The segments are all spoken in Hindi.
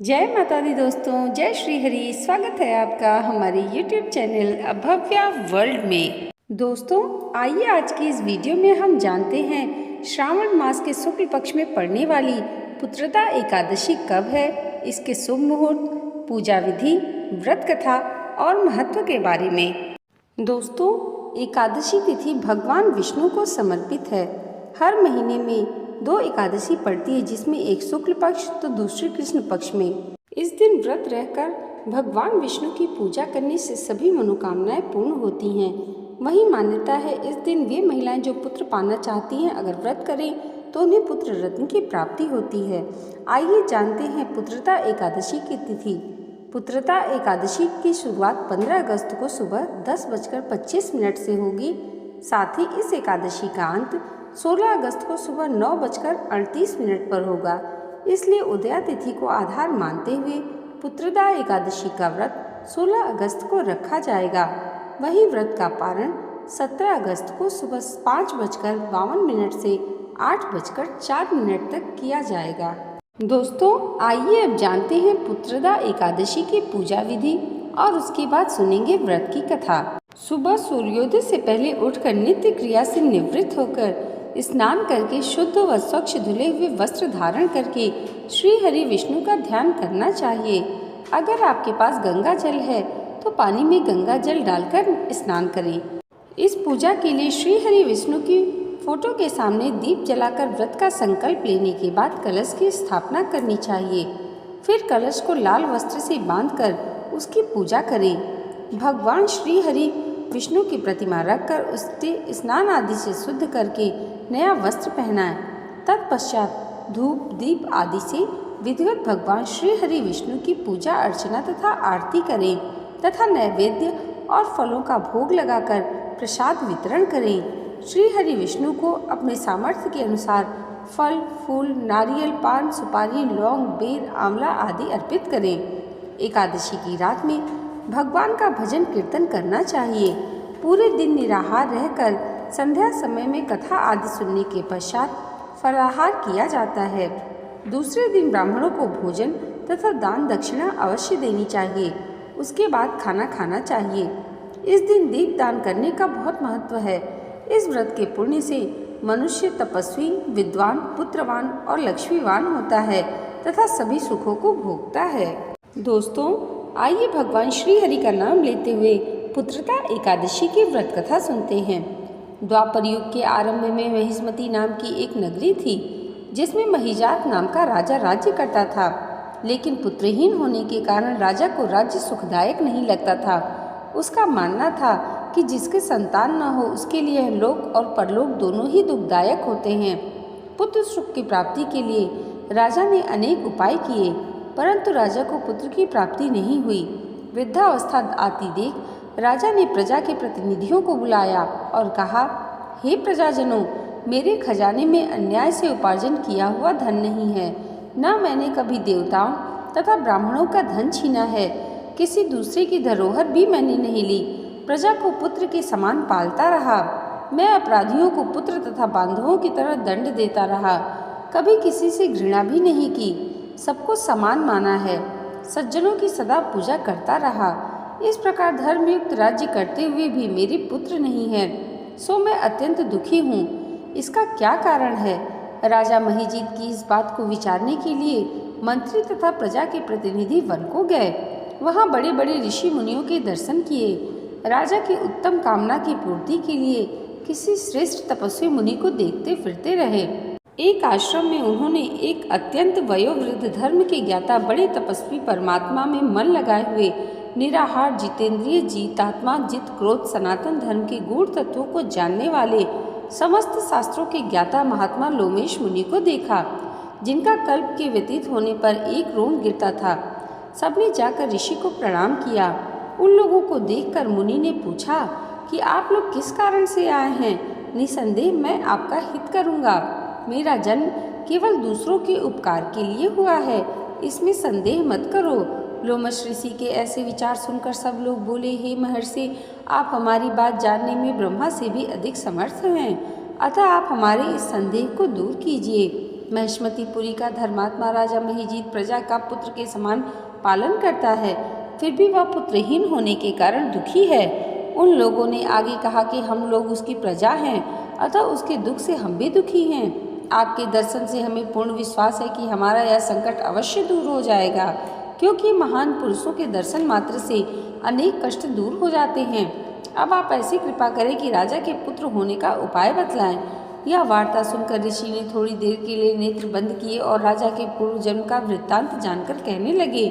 जय माता दी दोस्तों, जय श्री हरि। स्वागत है आपका हमारे YouTube चैनल अभव्या वर्ल्ड में। दोस्तों, आइए आज की इस वीडियो में हम जानते हैं श्रावण मास के शुक्ल पक्ष में पड़ने वाली पुत्रदा एकादशी कब है, इसके शुभ मुहूर्त, पूजा विधि, व्रत कथा और महत्व के बारे में। दोस्तों, एकादशी तिथि भगवान विष्णु को समर्पित है। हर महीने में 2 एकादशी पड़ती है, जिसमें एक शुक्ल पक्ष तो दूसरी कृष्ण पक्ष में। इस दिन व्रत रहकर भगवान विष्णु की पूजा करने से सभी मनोकामनाएं पूर्ण होती हैं। वही मान्यता है, इस दिन वे महिलाएं जो पुत्र पाना चाहती हैं, अगर व्रत करें तो उन्हें पुत्र रत्न की प्राप्ति होती है। आइए जानते हैं पुत्रदा एकादशी की तिथि। पुत्रदा एकादशी की शुरुआत 15 अगस्त को सुबह 10:25 से होगी। साथ ही इस एकादशी का अंत 16 अगस्त को सुबह 9:38 पर होगा। इसलिए उदया तिथि को आधार मानते हुए पुत्रदा एकादशी का व्रत 16 अगस्त को रखा जाएगा। वही व्रत का पारण 17 अगस्त को सुबह 5:52 से 8:04 तक किया जाएगा। दोस्तों, आइए अब जानते हैं पुत्रदा एकादशी की पूजा विधि और उसके बाद सुनेंगे व्रत की कथा। सुबह सूर्योदय से पहले उठकर नित्य क्रिया से निवृत्त होकर स्नान करके शुद्ध व स्वच्छ धुले हुए वस्त्र धारण करके श्री हरि विष्णु का ध्यान करना चाहिए। अगर आपके पास गंगा जल है तो पानी में गंगा जल डालकर स्नान करें। इस पूजा के लिए श्री हरि विष्णु की फोटो के सामने दीप जलाकर व्रत का संकल्प लेने के बाद कलश की स्थापना करनी चाहिए। फिर कलश को लाल वस्त्र से बांधकर उसकी पूजा करें। भगवान श्री हरि विष्णु की प्रतिमा रखकर उससे स्नान आदि से शुद्ध करके नया वस्त्र पहनाएं। तत्पश्चात धूप दीप आदि से विधिवत भगवान श्री हरि विष्णु की पूजा अर्चना तथा आरती करें तथा नैवेद्य और फलों का भोग लगाकर प्रसाद वितरण करें। श्री हरि विष्णु को अपने सामर्थ्य के अनुसार फल फूल नारियल पान सुपारी लौंग बेर आंवला आदि अर्पित करें। एकादशी की रात में भगवान का भजन कीर्तन करना चाहिए। पूरे दिन निराहार रहकर संध्या समय में कथा आदि सुनने के पश्चात फलाहार किया जाता है। दूसरे दिन ब्राह्मणों को भोजन तथा दान दक्षिणा अवश्य देनी चाहिए। उसके बाद खाना खाना चाहिए। इस दिन दीप दान करने का बहुत महत्व है। इस व्रत के पुण्य से मनुष्य तपस्वी विद्वान पुत्रवान और लक्ष्मीवान होता है तथा सभी सुखों को भोगता है। दोस्तों, आइए भगवान श्री हरि का नाम लेते हुए पुत्रदा एकादशी की व्रत कथा सुनते हैं। द्वापर युग के आरंभ में महिष्मती नाम की एक नगरी थी, जिसमें महिजात नाम का राजा राज्य करता था। लेकिन पुत्रहीन होने के कारण राजा को राज्य सुखदायक नहीं लगता था। उसका मानना था कि जिसके संतान न हो उसके लिए लोक और परलोक दोनों ही दुखदायक होते हैं। पुत्र सुख की प्राप्ति के लिए राजा ने अनेक उपाय किए, परंतु राजा को पुत्र की प्राप्ति नहीं हुई। वृद्धावस्था आती देख राजा ने प्रजा के प्रतिनिधियों को बुलाया और कहा, हे प्रजाजनों, मेरे खजाने में अन्याय से उपार्जन किया हुआ धन नहीं है। न मैंने कभी देवताओं तथा ब्राह्मणों का धन छीना है। किसी दूसरे की धरोहर भी मैंने नहीं ली। प्रजा को पुत्र के समान पालता रहा। मैं अपराधियों को पुत्र तथा बांधवों की तरह दंड देता रहा। कभी किसी से घृणा भी नहीं की। सबको समान माना है। सज्जनों की सदा पूजा करता रहा। इस प्रकार धर्मयुक्त राज्य करते हुए भी मेरे पुत्र नहीं है, सो मैं अत्यंत दुखी हूँ। इसका क्या कारण है? राजा महिजीत की इस बात को विचारने के लिए मंत्री तथा प्रजा के प्रतिनिधि वन को गए। वहाँ बड़े बड़े ऋषि मुनियों के दर्शन किए। राजा की उत्तम कामना की पूर्ति के लिए किसी श्रेष्ठ तपस्वी मुनि को देखते फिरते रहे। एक आश्रम में उन्होंने एक अत्यंत वयोवृद्ध धर्म के ज्ञाता बड़े तपस्वी परमात्मा में मन लगाए हुए निराहार जितेंद्रिय जीतात्मा जित क्रोध सनातन धर्म के गूढ़ तत्वों को जानने वाले समस्त शास्त्रों के ज्ञाता महात्मा लोमेश मुनि को देखा, जिनका कल्प के व्यतीत होने पर एक रोम गिरता था। सबने जाकर ऋषि को प्रणाम किया। उन लोगों को देखकर मुनि ने पूछा कि आप लोग किस कारण से आए हैं? निसंदेह मैं आपका हित करूँगा। मेरा जन्म केवल दूसरों के उपकार के लिए हुआ है, इसमें संदेह मत करो। लोमश ऋषि के ऐसे विचार सुनकर सब लोग बोले, हे महर्षि, आप हमारी बात जानने में ब्रह्मा से भी अधिक समर्थ हैं, अतः आप हमारे इस संदेह को दूर कीजिए। महिष्मतीपुरी का धर्मात्मा राजा महिजीत प्रजा का पुत्र के समान पालन करता है, फिर भी वह पुत्रहीन होने के कारण दुखी है। उन लोगों ने आगे कहा कि हम लोग उसकी प्रजा हैं, अतः उसके दुख से हम भी दुखी हैं। आपके दर्शन से हमें पूर्ण विश्वास है कि हमारा यह संकट अवश्य दूर हो जाएगा, क्योंकि महान पुरुषों के दर्शन मात्र से अनेक कष्ट दूर हो जाते हैं। अब आप ऐसी कृपा करें कि राजा के पुत्र होने का उपाय बतलाएं। यह वार्ता सुनकर ऋषि ने थोड़ी देर के लिए नेत्र बंद किए और राजा के पूर्व जन्म का वृत्तांत जानकर कहने लगे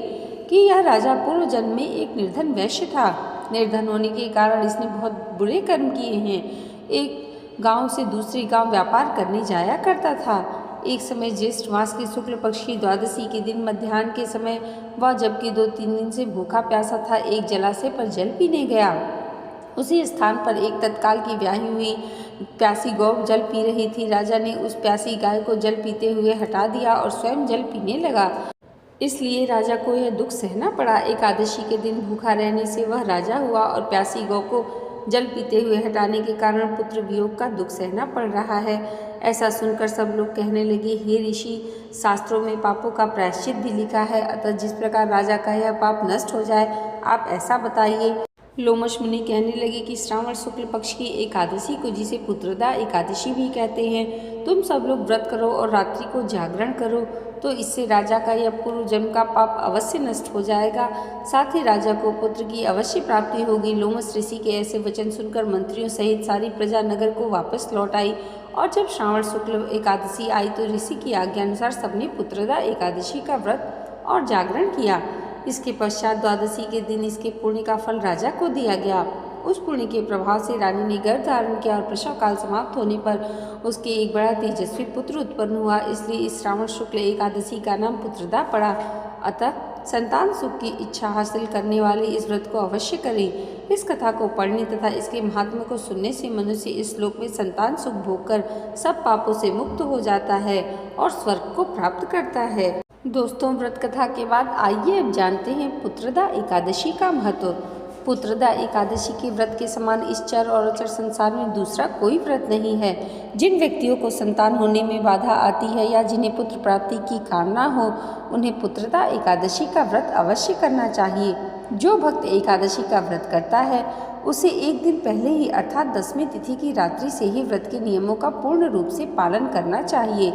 कि यह राजा पूर्व जन्म में एक निर्धन वैश्य था। निर्धन होने के कारण इसने बहुत बुरे कर्म किए हैं। एक गांव से दूसरे गांव व्यापार करने जाया करता था। एक समय ज्येष्ठ मास के शुक्ल पक्ष की द्वादशी के दिन मध्याह्न के समय वह, जबकि 2-3 दिन से भूखा प्यासा था, एक जलाशय पर जल पीने गया। उसी स्थान पर एक तत्काल की ब्याही हुई प्यासी गौ जल पी रही थी। राजा ने उस प्यासी गाय को जल पीते हुए हटा दिया और स्वयं जल पीने लगा। इसलिए राजा को यह दुख सहना पड़ा। एकादशी के दिन भूखा रहने से वह राजा हुआ और प्यासी गौ को जल पीते हुए हटाने के कारण पुत्र वियोग का दुख सहना पड़ रहा है। ऐसा सुनकर सब लोग कहने लगे, हे ऋषि, शास्त्रों में पापों का प्रायश्चित भी लिखा है, अतः जिस प्रकार राजा का यह पाप नष्ट हो जाए, आप ऐसा बताइए। लोमश मुनि कहने लगे कि श्रावण शुक्ल पक्ष की एकादशी को, जिसे पुत्रदा एकादशी भी कहते हैं, तुम सब लोग व्रत करो और रात्रि को जागरण करो, तो इससे राजा का यह पूर्व जन्म का पाप अवश्य नष्ट हो जाएगा, साथ ही राजा को पुत्र की अवश्य प्राप्ति होगी। लोमश ऋषि के ऐसे वचन सुनकर मंत्रियों सहित सारी प्रजा नगर को वापस लौट आई और जब श्रावण शुक्ल एकादशी आई तो ऋषि की आज्ञा अनुसार सबने पुत्रदा एकादशी का व्रत और जागरण किया। इसके पश्चात द्वादशी के दिन इसके पुण्य का फल राजा को दिया गया। उस पुण्य के प्रभाव से रानी ने गर्भ धारण किया और प्रसव काल समाप्त होने पर उसके एक बड़ा तेजस्वी पुत्र उत्पन्न हुआ। इसलिए इस श्रावण शुक्ल एकादशी का नाम पुत्रदा पड़ा। अतः संतान सुख की इच्छा हासिल करने वाले इस व्रत को अवश्य करें। इस कथा को पढ़ने तथा इसके महात्म्य को सुनने से मनुष्य इस श्लोक में संतान सुख भोगकर सब पापों से मुक्त हो जाता है और स्वर्ग को प्राप्त करता है। दोस्तों, व्रत कथा के बाद आइए अब जानते हैं पुत्रदा एकादशी का महत्व। पुत्रदा एकादशी के व्रत के समान इस चर और अचर संसार में दूसरा कोई व्रत नहीं है। जिन व्यक्तियों को संतान होने में बाधा आती है या जिन्हें पुत्र प्राप्ति की कामना हो, उन्हें पुत्रदा एकादशी का व्रत अवश्य करना चाहिए। जो भक्त एकादशी का व्रत करता है उसे एक दिन पहले ही अर्थात 10वीं तिथि की रात्रि से ही व्रत के नियमों का पूर्ण रूप से पालन करना चाहिए।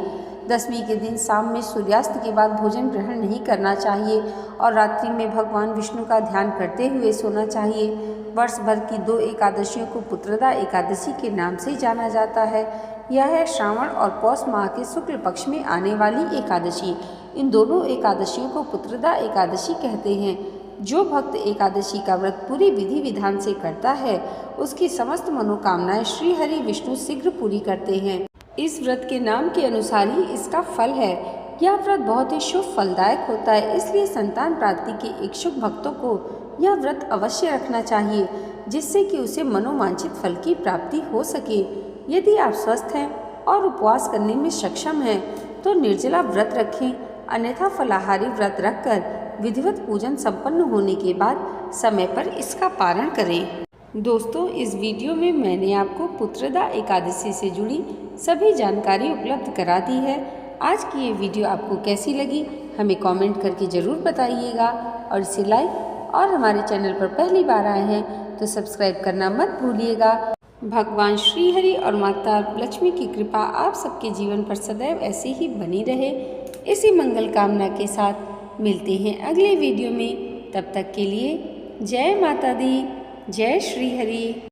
10वीं के दिन शाम में सूर्यास्त के बाद भोजन ग्रहण नहीं करना चाहिए और रात्रि में भगवान विष्णु का ध्यान करते हुए सोना चाहिए। वर्ष भर की 2 एकादशियों को पुत्रदा एकादशी के नाम से जाना जाता है। यह है श्रावण और पौष माह के शुक्ल पक्ष में आने वाली एकादशी। इन दोनों एकादशियों को पुत्रदा एकादशी कहते हैं। जो भक्त एकादशी का व्रत पूरी विधि विधान से करता है, उसकी समस्त मनोकामनाएं श्री हरि विष्णु शीघ्र पूरी करते हैं। इस व्रत के नाम के अनुसार ही इसका फल है। यह व्रत बहुत ही शुभ फलदायक होता है, इसलिए संतान प्राप्ति के इच्छुक भक्तों को यह व्रत अवश्य रखना चाहिए, जिससे कि उसे मनोवांछित फल की प्राप्ति हो सके। यदि आप स्वस्थ हैं और उपवास करने में सक्षम हैं, तो निर्जला व्रत रखें, अन्यथा फलाहारी व्रत रखकर विधिवत पूजन संपन्न होने के बाद समय पर इसका पारण करें। दोस्तों, इस वीडियो में मैंने आपको पुत्रदा एकादशी से जुड़ी सभी जानकारी उपलब्ध करा दी है। आज की ये वीडियो आपको कैसी लगी हमें कमेंट करके ज़रूर बताइएगा और इसे लाइक और हमारे चैनल पर पहली बार आए हैं तो सब्सक्राइब करना मत भूलिएगा। भगवान श्री हरि और माता लक्ष्मी की कृपा आप सबके जीवन पर सदैव ऐसे ही बनी रहे। इसी मंगल कामना के साथ मिलते हैं अगले वीडियो में। तब तक के लिए जय माता दी, जय श्री हरि।